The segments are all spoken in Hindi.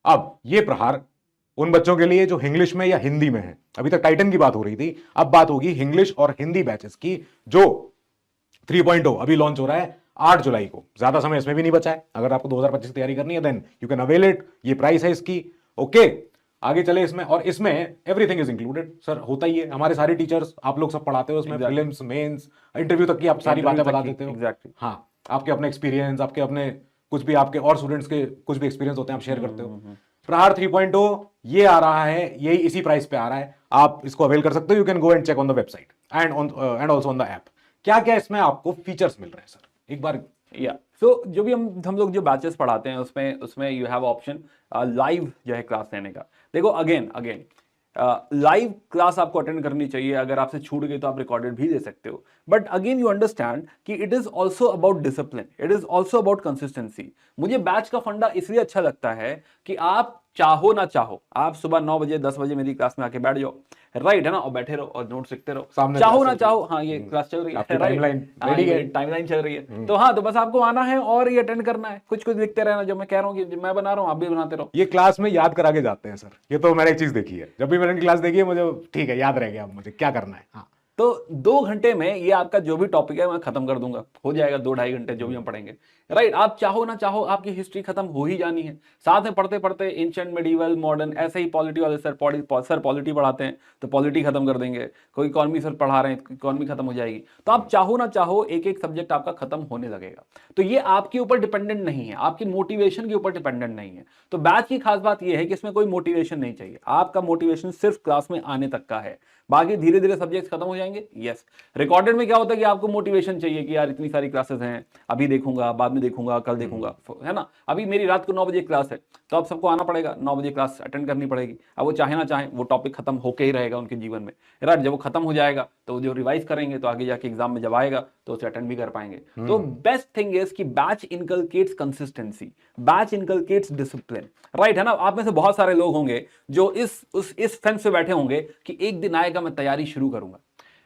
अब ये प्रहार उन बच्चों के लिए जो इंग्लिश में या हिंदी में है, अभी तक टाइटन की बात हो रही थी, अब बात होगी इंग्लिश और हिंदी बैचेस की, जो 3.0 अभी लॉन्च हो रहा है 8 जुलाई को। ज्यादा समय इसमें भी नहीं बचा है, अगर आपको 2025 की तैयारी करनी है then you can avail it. ये प्राइस है इसकी। ओके, आगे चले इसमें, और इसमें एवरीथिंग इज इंक्लूडेड सर। होता ही है, हमारे सारे टीचर्स, आप लोग सब पढ़ाते हो उसमें, प्रीलिम्स, मेंस, इंटरव्यू तक की आप सारी बातें बता देते हो। एग्जैक्टली। हाँ, आपके अपने एक्सपीरियंस, आपके अपने कुछ भी, आपके और स्टूडेंट्स के कुछ भी एक्सपीरियंस होते हैं, आप शेयर करते हो। प्रहार 3.0 ये आ रहा है, यही इसी प्राइस पे आ रहा है, आप इसको अवेल कर सकते हो। You can go and check on the website and also on the app. क्या क्या इसमें आपको फीचर्स मिल रहे हैं सर, एक बार। या सो जो भी हम लोग जो बैचेस पढ़ाते हैं उसमें यू हैव ऑप्शन लाइव जो है क्लास लेने का। देखो अगेन लाइव क्लास आपको अटेंड करनी चाहिए। अगर आपसे छूट गई तो आप रिकॉर्डेड भी दे सकते हो, बट अगेन यू अंडरस्टैंड कि it is also about discipline, it is also about consistency. मुझे बैच का फंडा इसलिए अच्छा लगता है कि आप चाहो ना चाहो, आप सुबह 9 बजे 10 बजे मेरी क्लास में आके बैठ जाओ, राइट है ना, और बैठे रहो और नोट्स लिखते रहो, चाहो ना चाहो। हाँ, ये क्लास चल रही है, टाइमलाइन चल रही है, तो हाँ, तो बस आपको आना है और ये अटेंड करना है, कुछ कुछ लिखते रहना। जो मैं कह रहा हूँ कि मैं बना रहा हूँ, आप भी बनाते रहो। ये क्लास में याद करा के जाते हैं सर, ये तो मैंने एक चीज देखी है, जब भी मैंने क्लास देखी है मुझे ठीक है, याद रह गया अब मुझे क्या करना है। हाँ, तो 2 घंटे में ये आपका जो भी टॉपिक है मैं खत्म कर दूंगा, हो जाएगा 2-2.5 घंटे जो भी हम पढ़ेंगे, राइट। आप चाहो ना चाहो आपकी हिस्ट्री खत्म हो ही जानी है। साथ में पढ़ते पढ़ते एंशिएंट, मेडिवल, मॉडर्न, ऐसे ही पॉलिटी वाले सर पॉलिटी पढ़ाते हैं तो पॉलिटी खत्म कर देंगे। कोई इकोनॉमी सर पढ़ा रहे हैं, इकोनॉमी खत्म हो जाएगी। तो आप चाहो ना चाहो एक एक सब्जेक्ट आपका खत्म होने लगेगा। तो ये आपके ऊपर डिपेंडेंट नहीं है, आपकी मोटिवेशन के ऊपर डिपेंडेंट नहीं है। तो बैच की खास बात यह है कि इसमें कोई मोटिवेशन नहीं चाहिए, आपका मोटिवेशन सिर्फ क्लास में आने तक का है, बाकी धीरे धीरे सब्जेक्ट्स खत्म हो जाएंगे। यस, रिकॉर्डेड में क्या होता है कि आपको मोटिवेशन चाहिए कि यार इतनी सारी क्लासेस हैं, अभी देखूंगा, बाद में देखूंगा, कल देखूंगा, है ना। अभी मेरी रात को 9 बजे क्लास है, तो अब सबको आना पड़ेगा, 9 बजे क्लास अटेंड करनी पड़ेगी। अब वो चाहे ना चाहे वो टॉपिक खत्म होके ही रहेगा उनके जीवन में, राइट। जब वो खत्म हो जाएगा तो वो जो रिवाइज करेंगे तो आगे जाके एग्जाम में जब आएगा तो उसे अटेंड भी कर पाएंगे। तो बेस्ट थिंग इज कि batch inculcates consistency, batch inculcates discipline, right है ना। आप में से बहुत सारे लोग होंगे जो इस फेंस पे बैठे होंगे कि एक दिन आएगा मैं तैयारी शुरू करूंगा,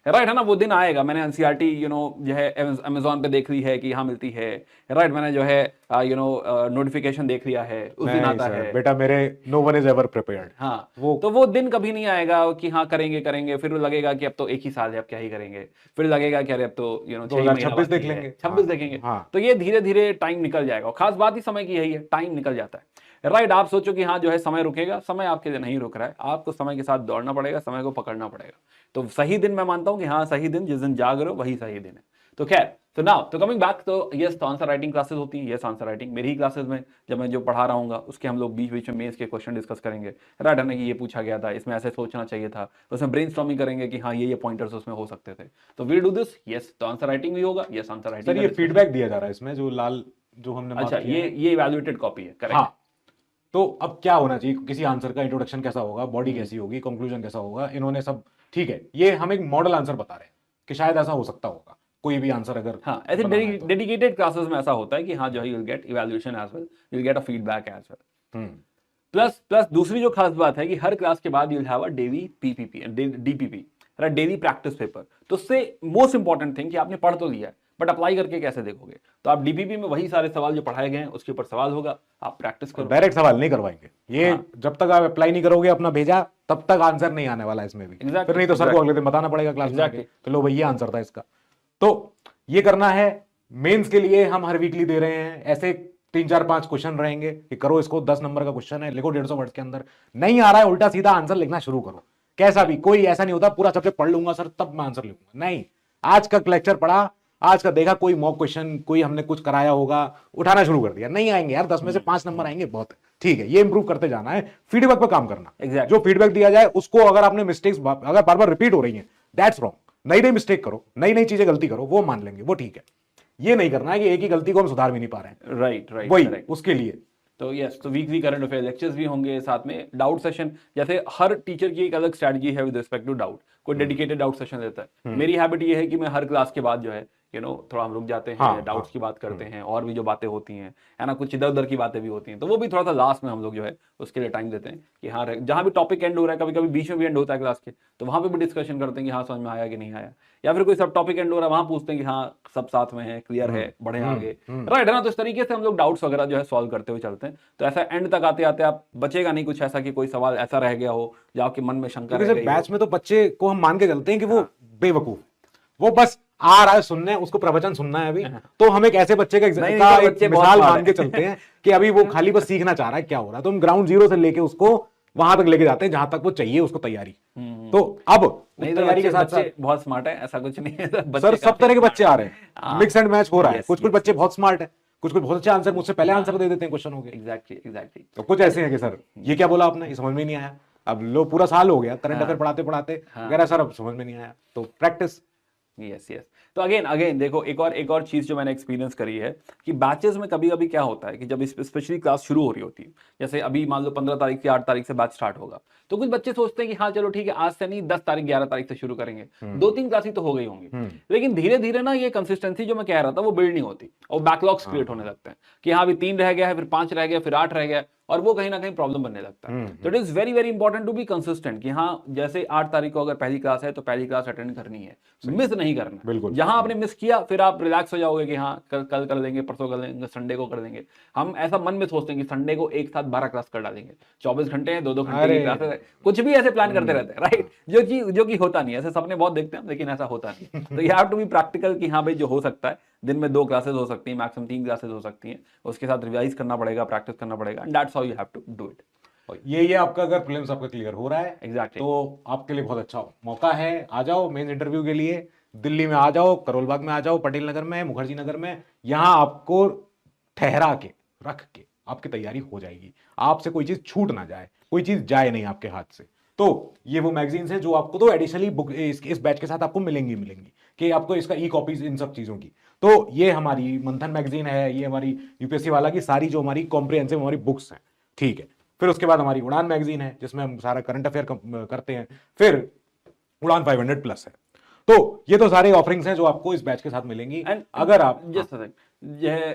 राइट है ना। वो दिन आएगा, मैंने एनसीईआरटी जो है अमेजोन पे देख ली है कि यहाँ मिलती है, राइट। मैंने जो है नोटिफिकेशन देख लिया है, उस दिन आता है बेटा मेरे no one is ever prepared. हाँ, तो वो दिन कभी नहीं आएगा कि हाँ करेंगे, फिर लगेगा कि अब तो एक ही साल है, अब क्या ही करेंगे। फिर लगेगा कि अरे अब तो 2026 देख लेंगे, 26 देखेंगे। हाँ। तो ये धीरे धीरे टाइम निकल जाएगा। खास बात ही समय की यही है, टाइम निकल जाता है, राइट। आप सोचो कि हाँ जो है समय रुकेगा, समय आपके लिए नहीं रुक रहा है, आपको समय के साथ दौड़ना पड़ेगा, समय को पकड़ना पड़ेगा। तो सही दिन मैं मानता हूं कि हाँ सही दिन, जिस दिन जाग रहे हो वही सही दिन है। तो खैर, तो नाउ तो कमिंग बैक, तो यस, तो आंसर राइटिंग क्लासेस होती हैं। यस, आंसर राइटिंग मेरी ही क्लासेस में जब मैं जो पढ़ा रहा हूँ उसके हम लोग बीच बीच में मेंस के क्वेश्चन डिस्कस करेंगे, राइट है ना, कि ये पूछा गया था, इसमें ऐसे सोचना चाहिए था, उसमें ब्रेनस्टॉर्मिंग करेंगे कि हाँ ये पॉइंटर्स उसमें हो सकते थे। तो वी डू दिस। यस, तो आंसर राइटिंग भी होगा। Yes, answer writing. सर ये फीडबैक दिया जा रहा है इसमें, जो लाल जो हमने अच्छा, ये इवैल्यूएटेड कॉपी है, करेक्ट। हाँ, तो अब क्या होना चाहिए, किसी आंसर का इंट्रोडक्शन कैसा होगा, बॉडी कैसी होगी, कंक्लूजन कैसा होगा, इन्होंने सब ठीक है। ये हम एक मॉडल आंसर बता रहे हैं कि शायद ऐसा हो सकता होगा कोई भी आंसर अगर, हाँ, ऐसे डेडिकेटेड क्लासेस में ऐसा होता है कि हाँ जो है you will get evaluation as well, you will get a feedback as well. Plus दूसरी जो खास बात है कि हर क्लास के बाद you will have a daily PPP, DPP, right, daily practice paper. तो उससे मोस्ट इंपॉर्टेंट थिंग कि आपने पढ़ तो लिया है, बट अप्लाई करके कैसे देखोगे। तो आप डीपीपी में वही सारे सवाल जो पढ़ाए गए हैं उसके ऊपर सवाल होगा, आप प्रैक्टिस करो। डायरेक्ट सवाल नहीं करवाएंगे ये, हाँ। जब तक आप अप्लाई नहीं करोगे अपना भेजा तब तक आंसर नहीं आने वाला इसमें भी। फिर नहीं तो सर को अगले दिन बताना पड़ेगा क्लास में आके, तो लो भाई ये आंसर था इसका। तो ये करना है। मेंस के लिए हम हर वीकली दे रहे हैं ऐसे 3-4-5 क्वेश्चन रहेंगे कि करो इसको, 10 नंबर का क्वेश्चन है, लिखो 150 वर्ड्स के अंदर। नहीं आ रहा है, उल्टा सीधा आंसर लिखना शुरू करो, कैसा भी। कोई ऐसा नहीं होता पूरा सब्जेक्ट पढ़ लूंगा सर तब मैं आंसर लिखूंगा, नहीं। आज का लेक्चर पढ़ा, आज का देखा कोई मॉक क्वेश्चन, कोई हमने कुछ कराया होगा, उठाना शुरू कर दिया। नहीं आएंगे यार, 10 में से 5 नंबर आएंगे, बहुत है, ठीक है। ये इंप्रूव करते जाना है, फीडबैक पर काम करना। जो फीडबैक दिया जाए उसको, अगर आपने मिस्टेक्स अगर बार बार रिपीट हो रही है, दैट्स रॉन्ग। नई नई मिस्टेक करो, नई नई चीजें गलती करो, वो मान लेंगे, वो ठीक है। ये नहीं करना है कि एक ही गलती को हम सुधार भी नहीं पा रहे हैं, राइट, वही उसके लिए। तो यस, तो वीकली करंट अफेयर लेक्चर्स भी होंगे, साथ में डाउट सेशन। जैसे हर टीचर की एक अलग स्ट्रैटेजी है विद रिस्पेक्ट टू डाउट, कोई डेडिकेटेड डाउट सेशन देता है। मेरी हैबिट ये है कि मैं हर क्लास के बाद जो है थोड़ा हम रुक जाते हैं, हाँ, डाउट्स हाँ, की बात करते हैं, और भी जो बातें होती हैं, है ना, कुछ इधर उधर की बातें भी होती हैं, तो वो भी थोड़ा सा लास्ट में हम लोग जो है उसके लिए टाइम देते हैं कि हाँ, जहाँ भी टॉपिक एंड हो रहा है, कभी कभी बीच में भी एंड होता है क्लास के, तो वहाँ पे भी डिस्कशन करते हैं कि हाँ समझ में आया कि नहीं आया, या फिर कोई सब टॉपिक एंड हो रहा है वहाँ पूछते हैं कि हाँ सब साथ में है, क्लियर है, बढ़े आगे, राइट, है ना। तो इस तरीके से हम लोग डाउट्स वगैरह जो है सॉल्व करते हुए चलते हैं। तो ऐसा एंड तक आते आते आप बचेगा नहीं कुछ ऐसा कि कोई सवाल ऐसा रह गया हो जो आपके मन में शंका रह क्योंकि गई बैच में तो बच्चे को हम मान के चलते हैं कि वो बेवकूफ, वो बस आ रहा है सुनने, उसको प्रवचन सुनना है अभी, तो हम एक ऐसे बच्चे का एक मिसाल मान के चलते हैं कि अभी वो खाली बस सीखना चाह रहा है क्या हो रहा है, तो हम ग्राउंड जीरो से लेके उसको वहां तक लेके जाते हैं जहां तक वो चाहिए उसको तैयारी। तो अब तैयारी के साथ साथ बहुत स्मार्ट है, ऐसा कुछ नहीं है सर, सब तरह के बच्चे आ रहे हैं, मिक्स एंड मैच हो रहा है। कुछ बच्चे बहुत स्मार्ट है, कुछ बहुत अच्छे आंसर मुझसे पहले आंसर दे देते हैं क्वेश्चन हो गए। एग्जैक्टली। तो कुछ ऐसे हैं कि सर ये क्या बोला आपने, ये समझ में नहीं आया। अब लो पूरा साल हो गया करंट अफेयर पढ़ाते पढ़ाते, वगैरह सर अब समझ में नहीं आया, तो प्रैक्टिस। यस। तो अगेन देखो, एक और चीज जो मैंने एक्सपीरियंस करी है कि बैचेस में कभी कभी क्या होता है कि जब स्पेशली क्लास शुरू हो रही होती है, जैसे अभी मान लो 15 तारीख से 8 तारीख से बैच स्टार्ट होगा, तो कुछ बच्चे सोचते हैं कि हाँ चलो ठीक है, आज से नहीं 10 तारीख 11 तारीख से शुरू करेंगे, 2-3 क्लासेस तो हो गई होंगी, लेकिन धीरे धीरे ना ये कंसिस्टेंसी जो मैं कह रहा था वो बिल्ड नहीं होती और बैकलॉग्स क्रिएट होने लगते हैं कि हाँ अभी 3 रह गया है, फिर 5 रह गया, फिर 8 रह गया, और वो कहीं ना कहीं प्रॉब्लम बनने लगता है। तो it is very very important to be consistent कि हाँ जैसे 8 तारीख को अगर पहली क्लास है तो पहली क्लास अटेंड करनी है, मिस नहीं करना। बिल्कुल। जहां आपने मिस किया फिर आप रिलैक्स हो जाओगे कि हाँ कल कर लेंगे, परसों कर लेंगे, संडे को कर देंगे। हम ऐसा मन में सोचते हैं कि संडे को एक साथ 12 क्लास कर डालेंगे, 24 घंटे हैं, 2-2 घंटे की क्लास है, कुछ भी ऐसे प्लान करते रहते हैं, राइट, जो कि होता नहीं है। ऐसे सपने बहुत देखते हैं लेकिन ऐसा होता नहीं। तो you have to be practical कि हाँ भाई जो हो सकता है, दिन में 2 क्लासेस हो सकती हैं, मैक्सिमम 3 क्लासेस हो सकती हैं, उसके साथ रिवाइज करना पड़ेगा, प्रैक्टिस करना पड़ेगा, and that's how you have to do it. ये आपका अगर प्रीलिम्स आपका क्लियर हो रहा है एग्जैक्टली, तो आपके लिए बहुत अच्छा मौका है। आ जाओ मेन इंटरव्यू के लिए, दिल्ली में आ जाओ, करोल बाग में आ जाओ, पटेल नगर में, मुखर्जी नगर में, यहां आपको ठहरा के रख के आपकी तैयारी हो जाएगी। आपसे कोई चीज छूट ना जाए, कोई चीज जाए नहीं आपके हाथ से। तो ये वो मैगजीन्स हैं जो आपको तो एडिशनली बुक इस बैच के साथ आपको मिलेंगी कि आपको इसका ई कॉपीज इन सब चीजों की। तो ये हमारी मंथन मैगजीन है, ये हमारी यूपीएससी वाला की सारी जो हमारी कॉम्प्रिहेंसिव हमारी बुक्स हैं, ठीक है। फिर उसके बाद हमारी उड़ान मैगजीन है जिसमें हम सारा करंट अफेयर करते हैं। फिर उड़ान 500 प्लस है। तो ये तो सारे ऑफरिंग्स हैं जो आपको इस बैच के साथ मिलेंगी। अगर आप जस्ट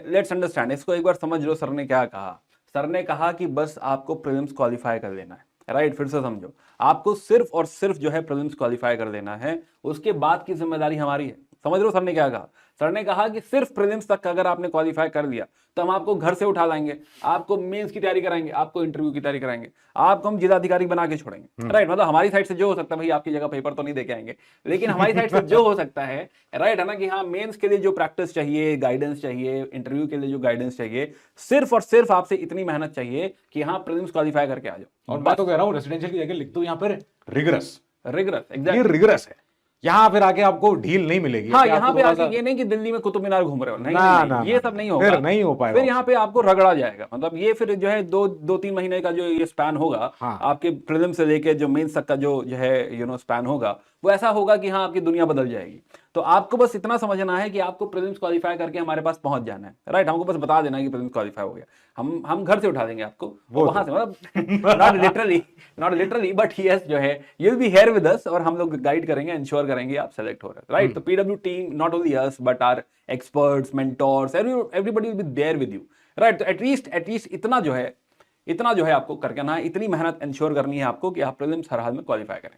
लेट्स अंडरस्टैंड, इसको एक बार समझ लो। सर ने क्या कहा? सर ने कहा कि बस आपको प्रीलिम्स क्वालिफाई कर लेना है, राइट। फिर से समझो, आपको सिर्फ और सिर्फ जो है प्रीलिम्स क्वालिफाई कर लेना है, उसके बाद की जिम्मेदारी हमारी है। समझ रहे हो सर ने क्या कहा? सर ने कहा कि सिर्फ प्रीलिम्स तक अगर आपने क्वालिफाई कर लिया तो हम आपको घर से उठा लाएंगे, आपको मेंस की तैयारी कराएंगे, आपको इंटरव्यू की तैयारी कराएंगे, आपको हम जिलाधिकारी बना के छोड़ेंगे, राइट। मतलब हमारी साइड से जो हो सकता है, भाई आपकी जगह पेपर तो नहीं देके आएंगे, लेकिन हमारी साइड से जो हो सकता है, राइट, है ना, कि हाँ मेंस के लिए जो प्रैक्टिस चाहिए, गाइडेंस चाहिए, इंटरव्यू के लिए जो गाइडेंस चाहिए, सिर्फ और सिर्फ आपसे इतनी मेहनत चाहिए कि हाँ प्रीलिम्स क्वालिफाई करके आ जाओ। और बात तो कह रहा हूँ रेसिडेंशियल की जगह लिख दो यहाँ पर रिगरस, एग्जैक्टली, ये रिगरस है। यहाँ फिर आके आपको ढील नहीं मिलेगी। हाँ, यहाँ पे आके ये नहीं कि दिल्ली में कुतुब मीनार घूम रहे हो, नहीं, ये सब नहीं होगा, फिर नहीं हो पाएगा। फिर यहाँ पे आपको रगड़ा जाएगा। मतलब ये फिर जो है 2-3 महीने का जो ये स्पैन होगा, हाँ। आपके प्रीलिम से लेके जो मेंस तक का जो है स्पैन होगा, वो ऐसा होगा कि हाँ आपकी दुनिया बदल जाएगी। तो आपको बस इतना समझना है कि आपको प्रीलिम्स क्वालिफाई करके हमारे पास पहुंच जाना है, राइट। हमको बस बता देना है कि प्रीलिम्स क्वालिफाई हो गया, हम घर से उठा देंगे आपको वहां से, मतलब नॉट लिटरली बट यस, जो है you will be here with us, और हम लोग गाइड करेंगे, इंश्योर करेंगे आप सेलेक्ट हो रहे हैं, राइट। तो PW team, not only us but our experts, mentors, everybody will be there with you, right. तो एटलीस्ट इतना जो है आपको करके ना, इतनी मेहनत इंश्योर करनी है आपको कि आप प्रीलिम्स हर हाल में क्वालिफाई करें।